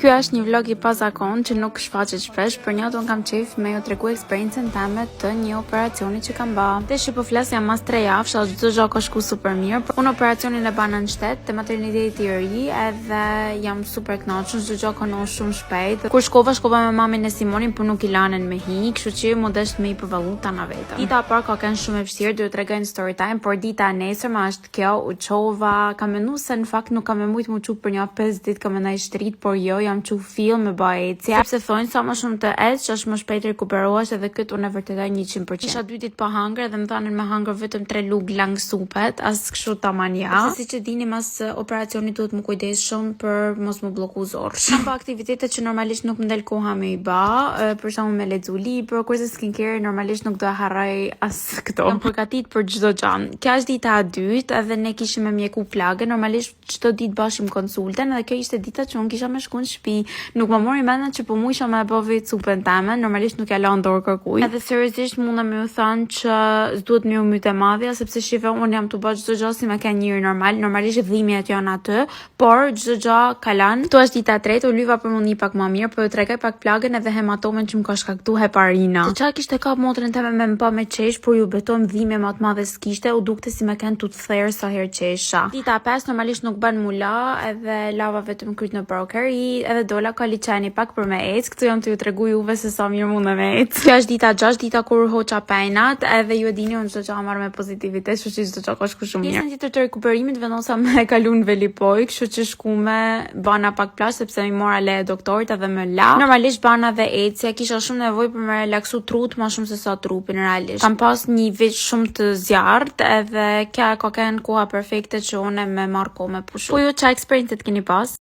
Ky është një vlog I pazakon që nuk shfaqet shpesh, për një don kam qef me ju tregu eksperiencën time të një operacioni që kam bë. Tash po flas jam mas 3 javësh, çdo gjë ka shku super mirë. Unë operacionin e bana në shtet, te materniteti I ri, edhe jam super kënaqur, çdo gjë ka ndodhur shumë shpejt. Kur shkova me mamin e Simonin, por nuk I lanen me hi, kështu që më desh me I përvallu tana vetëm. Dita e parë ka qenë shumë e vështirë, do t'ju tregoj në story time, por dita e nesërme është kjo, u çova, kam menduar se në fakt nuk kam më shumë çu për një 5 ditë kam ndaj shtrit, por jo, jam çu film me baecia, sepse thonë sa më shumë të ecësh, është më shpejt rikuperohesh, edhe këtë unë vërtetaj 100%. Kisha 2 ditë pa hangër dhe më thanin me hangër vetëm 3 lug lang supet, as kështu tamania. Siç e dini, mas operacionit duhet më kujdes shumë për mos më blloku zorrsh. Kam bë aktivitete që normalisht nuk më del koha me I bë, për shembull me lexu libër, kurse skincare normalisht nuk do e harroj as këto. Jam përgatit për çdo gjë. Kjo është dita e dytë, edhe ne kishim me mjeku plagë, normalisht çdo ditë bashim konsulten, edhe kjo ishte dita që unë kisha me shku në shtëpi. Nuk më mori mendja që po muisha me bë vetë supën teme, normalisht nuk ja la dorë kërkuj. Edhe seriozisht mundem me u thënë që s'duhet më u mytë e madhja, sepse shive unë jam të bë çdo gjë si me ka njëri normal, normalisht dhimbjet janë aty, por çdo gjë kalan. Ktu është dita e tretë, u lyva për mundi pak më mirë, po ju tregoj pak plagën edhe hematomen që më ka shkaktuar heparina. Se çka kishte kap motrën teme me më pa me qesh, por ju beton dhimbje më të madhe s'kishte, u dukte si me kanë tut therr sa herë qesha. Dita e 5 normalisht nuk bën mula, edhe lava vetëm kryt në brokeri, edhe dola ka liçani pak për me ec. Këtu jam të ju tregu juve se sa mirë mund me ec. Kjo është dita 6, dita kur hoqa penat, edhe ju e dini unë çdo çka marr me pozitivitet, kështu që çdo çka ka shku shumë mirë. Pjesën tjetër të rikuperimit vendosa me kalu në velipoj, kështu që shkume bana pak plazh sepse më mora leje doktorit edhe më la. Normalisht bana dhe ecja, kisha shumë nevojë për me relaksu trut më shumë se sa trupin realisht. Kam pas një vit shumë të zjarrt, edhe kjo ka qenë koha perfekte që unë me marr kohë me pushu. Po ju çfarë eksperiencë keni pas?